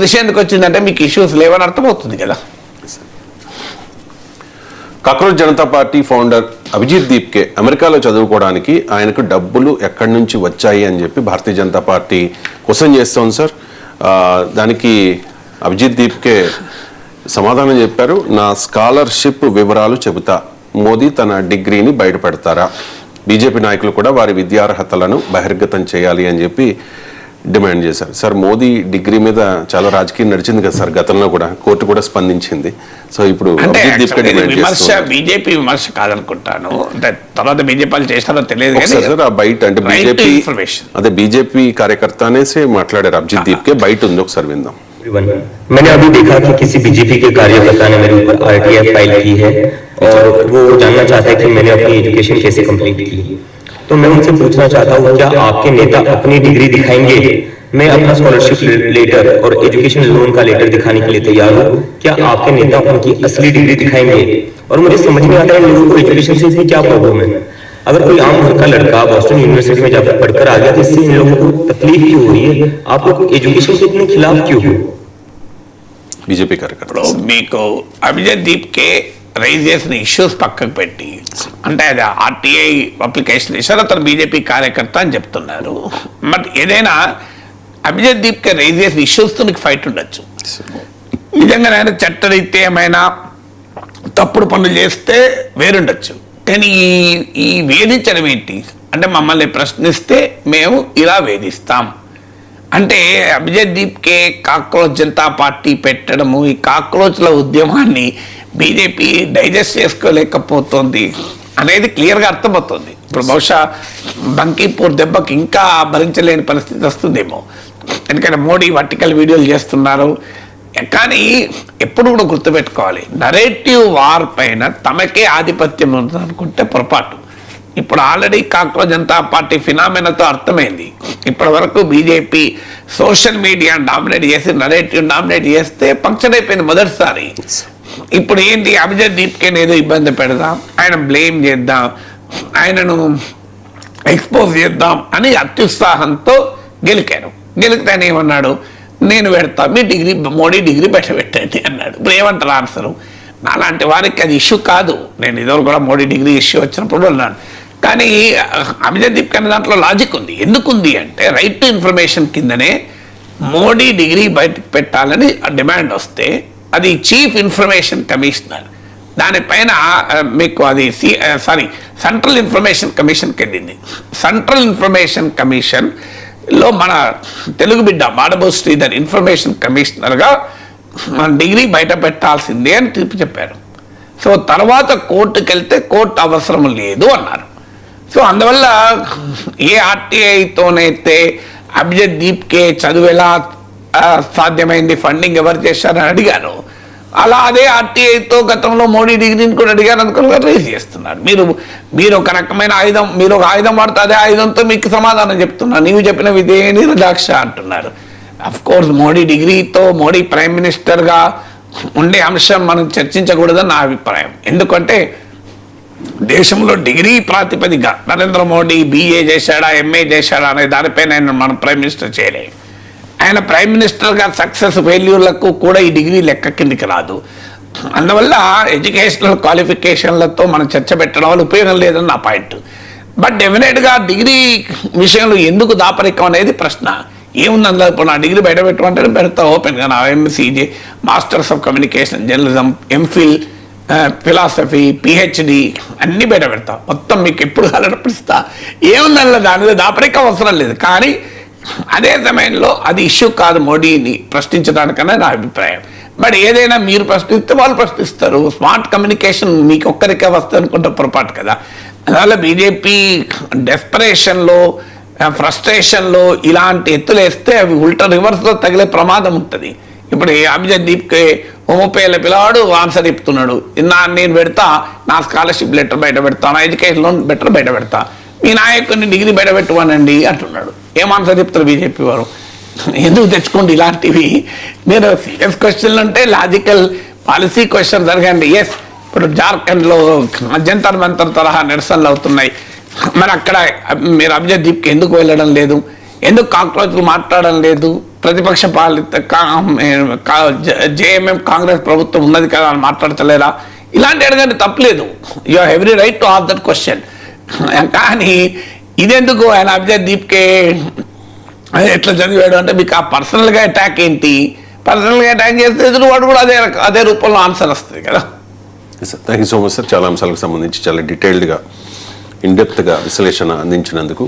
త్రిష ఎందుకు వచ్చిందంటే మీకు ఇష్యూస్ లేవని అర్థమవుతుంది కదా. Cockroach Janata party founder Abhijit Dipke అమెరికాలో చదువుకోవడానికి ఆయనకు డబ్బులు ఎక్కడి నుంచి వచ్చాయి అని చెప్పి భారతీయ జనతా పార్టీ క్వశ్చన్ చేస్తోంది సార్. దానికి అభిజిత్ దీప్కే సమాధానం చెప్పారు. నా స్కాలర్షిప్ వివరాలు చెబుతా, మోదీ తన డిగ్రీని బయటపెడతారా, బీజేపీ నాయకులు కూడా వారి విద్యార్హతలను బహిర్గతం చేయాలి అని చెప్పి డిమాండ్ చేశారు. సార్ మోదీ డిగ్రీ మీద చాలా రాజకీయం నడిచింది కదా సార్, గతంలో కూడా కోర్టు కూడా స్పందించింది. సో ఇప్పుడు విమర్శ బీజేపీ విమర్శ కాదనుకుంటాను, అంటే తర్వాత బీజేపీ చేస్తారో తెలియదు సార్. ఆ బయట అంటే బీజేపీ అదే బీజేపీ కార్యకర్త అనేసి మాట్లాడారు అభిజిత్ దీప్కే, బయట ఉంది, ఒకసారి విందాం. मैंने अभी देखा कि किसी बीजेपी के कार्यकर्ता ने मेरे ऊपर आरटीआई फाइल की है और वो जानना चाहता है कि मैंने अपनी एजुकेशन कैसे कंप्लीट की. तो मैं उनसे पूछना चाहता हूँ, क्या आपके नेता अपनी डिग्री दिखाएंगे? मैं अपना स्कॉलरशिप लेटर और एजुकेशन लोन का लेटर दिखाने के लिए तैयार हूँ. क्या आपके नेता उनकी असली डिग्री दिखाएंगे? और मुझे समझ में आता है लोगों को एजुकेशन से क्या प्रॉब्लम है. अगर कोई आम घर का लड़का बॉस्टन यूनिवर्सिटी में जाकर पढ़कर आ गया तो इससे इन लोगों को तकलीफ क्यों हो रही है? आप लोग एजुकेशन के इतने खिलाफ क्यों हो? బీజేపీ కార్యకర్త మీకు అభిజిత్ దీప్కే రైజ్ చేసిన ఇష్యూస్ పక్కకు పెట్టి, అంటే అది ఆర్టీఐ అప్లికేషన్ ఇచ్చారు, అతను బీజేపీ కార్యకర్త అని చెప్తున్నారు. బట్ ఏదైనా అభిజిత్ దీప్కే రైజ్ చేసిన ఇష్యూస్తో మీకు ఫైట్ ఉండొచ్చు. నిజంగా నేను చట్టరీత్యా ఏమైనా తప్పుడు పనులు చేస్తే వేరుండొచ్చు, కానీ ఈ వేధించడం ఏంటి అంటే మమ్మల్ని ప్రశ్నిస్తే మేము ఇలా వేధిస్తాం అంటే అభిజిత్ దీప్కే కాక్రోచ్ జనతా పార్టీ పెట్టడము, ఈ కాక్రోచ్ల ఉద్యమాన్ని బీజేపీ డైజెస్ట్ చేసుకోలేకపోతుంది అనేది క్లియర్గా అర్థమవుతుంది. ఇప్పుడు బహుశా బంకీపూర్ దెబ్బకి ఇంకా భరించలేని పరిస్థితి వస్తుందేమో, ఎందుకంటే మోడీ వర్టికల్ వీడియోలు చేస్తున్నారు. కానీ ఎప్పుడు కూడా గుర్తుపెట్టుకోవాలి, నరేటివ్ వార్ పైన తమకే ఆధిపత్యం ఉందనుకుంటే పొరపాటు. ఇప్పుడు ఆల్రెడీ కాక్రోచ్ జనతా పార్టీ ఫినామినాతో అర్థమైంది. ఇప్పటి వరకు బీజేపీ సోషల్ మీడియా డామినేట్ చేసి నరేటివ్ డామినేట్ చేస్తే పంక్చర్ అయిపోయింది మొదటిసారి. ఇప్పుడు ఏంటి, అభిజిత్ దీప్కేని ఏదో ఇబ్బంది పెడదాం, ఆయన బ్లేమ్ చేద్దాం, ఆయనను ఎక్స్పోజ్ చేద్దాం అని అత్యుత్సాహంతో గెలికారు. గెలికితే ఆయన ఏమన్నాడు, నేను పెడతా, మీ డిగ్రీ మోడీ డిగ్రీ పెట్టండి అన్నాడు. ఇప్పుడు ఏమంటారు ఆన్సరు? నాలాంటి వారికి అది ఇష్యూ కాదు. నేను ఇదివరకు కూడా మోడీ డిగ్రీ ఇష్యూ వచ్చినప్పుడు అన్నాను. కానీ అభిజిత్ దీప్కే అనే దాంట్లో లాజిక్ ఉంది. ఎందుకుంది అంటే రైట్ టు ఇన్ఫర్మేషన్ కిందనే మోడీ డిగ్రీ బయటకు పెట్టాలని డిమాండ్ వస్తే అది చీఫ్ ఇన్ఫర్మేషన్ కమిషనర్ దానిపైన మీకు అది సెంట్రల్ ఇన్ఫర్మేషన్ కమిషన్కి వెళ్ళింది. సెంట్రల్ ఇన్ఫర్మేషన్ కమిషన్లో మన తెలుగు బిడ్డ మాడబో శ్రీధర్ ఇన్ఫర్మేషన్ కమిషనర్గా డిగ్రీ బయట పెట్టాల్సిందే అని తీర్పు చెప్పారు. సో తర్వాత కోర్టుకు వెళ్తే కోర్టు అవసరం లేదు అన్నారు. సో అందువల్ల ఏ ఆర్టీఐతోనైతే అభిజిత్ దీప్కే చదువు ఎలా సాధ్యమైంది, ఫండింగ్ ఎవరు చేశారని అడిగారు, అలా అదే ఆర్టీఐతో గతంలో మోడీ డిగ్రీని కూడా అడిగారు, అందుకని రేస్ చేస్తున్నారు. మీరు ఒక రకమైన ఆయుధం, మీరు ఒక ఆయుధం వాడితే అదే ఆయుధంతో మీకు సమాధానం చెప్తున్నారు. నీవు చెప్పిన ఇదే నిరదాక్ష అంటున్నారు. అఫ్ కోర్స్ మోడీ డిగ్రీతో మోడీ ప్రైమ్ మినిస్టర్గా ఉండే అంశం మనం చర్చించకూడదని నా అభిప్రాయం. ఎందుకంటే దేశంలో డిగ్రీ ప్రాతిపదిక నరేంద్ర మోడీ BA చేశాడా MA చేశాడా అనే దానిపైన మనం ప్రైమ్ మినిస్టర్ చేయలేము. ఆయన ప్రైమ్ మినిస్టర్గా సక్సెస్ ఫెయిల్యూర్లకు కూడా ఈ డిగ్రీ లెక్క కిందికి రాదు. అందువల్ల ఎడ్యుకేషనల్ క్వాలిఫికేషన్లతో మనం చర్చ పెట్టడం వల్ల ఉపయోగం లేదని నా పాయింట్. బట్ డెఫినెట్గా డిగ్రీ విషయంలో ఎందుకు దాపరికం అనేది ప్రశ్న. ఏముంది అందులో, ఇప్పుడు నా డిగ్రీ బయట పెట్టమంటే పెడతా ఓపెన్గా. నా MCJ masters of communication journalism, MPhil philosophy, PhD అన్నీ బయట పెడతా, మొత్తం మీకు ఎప్పుడు కలపిస్తా. ఏముంది అందులో, దాని మీద దాపరికం అవసరం లేదు. కానీ అదే సమయంలో అది ఇష్యూ కాదు మోడీని ప్రశ్నించడానికన్నా నా అభిప్రాయం. బట్ ఏదైనా మీరు ప్రశ్నిస్తే వాళ్ళు ప్రశ్నిస్తారు. స్మార్ట్ కమ్యూనికేషన్ మీకు ఒక్కరికే వస్తుంది అనుకుంటే పొరపాటు కదా. అందువల్ల బీజేపీ డెస్పరేషన్లో ఫ్రస్ట్రేషన్లో ఇలాంటి ఎత్తులు వేస్తే అవి ఉల్టా రివర్స్లో తగిలే ప్రమాదం ఉంటుంది. ఇప్పుడు అభిజిత్ దీప్కే 30 ఏళ్ళ పిల్లవాడు ఆన్సర్ చెప్తున్నాడు, నేను పెడతా, నా స్కాలర్షిప్ లెటర్ బయట పెడతా, నా ఎడ్యుకేషన్ లోన్ లెటర్ బయట పెడతా, మీ నాయకుడిని డిగ్రీ బయట పెట్టువానండి అంటున్నాడు. ఏం ఆన్సర్ చెప్తారు బీజేపీ వారు? ఎందుకు తెచ్చుకోండి ఇలాంటివి? మీరు సీరియస్ క్వశ్చన్లు అంటే లాజికల్ పాలసీ క్వశ్చన్ జరగండి. ఎస్, ఇప్పుడు జార్ఖండ్లో జంతర్ మంతర్ తరహా నిరసనలు అవుతున్నాయి. మరి అక్కడ మీరు అభిజిత్ దీప్కి ఎందుకు వెళ్ళడం లేదు? ఎందుకు కాక్రోచ్లు మాట్లాడడం లేదు? ప్రతిపక్ష పాలిత జేఎంఎం కాంగ్రెస్ ప్రభుత్వం ఉన్నది కదా అని మాట్లాడతలేరా? ఇలాంటి అడగండి, తప్పలేదు. You have every right to ask that question. కానీ ఇదెందుకు ఆయన అభిజిత్ దీప్కే ఎట్లా చదివాడు అంటే మీకు ఆ పర్సనల్గా అటాక్ ఏంటి? పర్సనల్గా అటాక్ చేస్తే ఎదురువాడు కూడా అదే రూపంలో ఆన్సర్ వస్తుంది కదా. Sir thank you so much sir, చాలా అంశాలకు సంబంధించి చాలా డీటెయిల్డ్గా ఇన్డెప్త్గా విశ్లేషణ అందించినందుకు.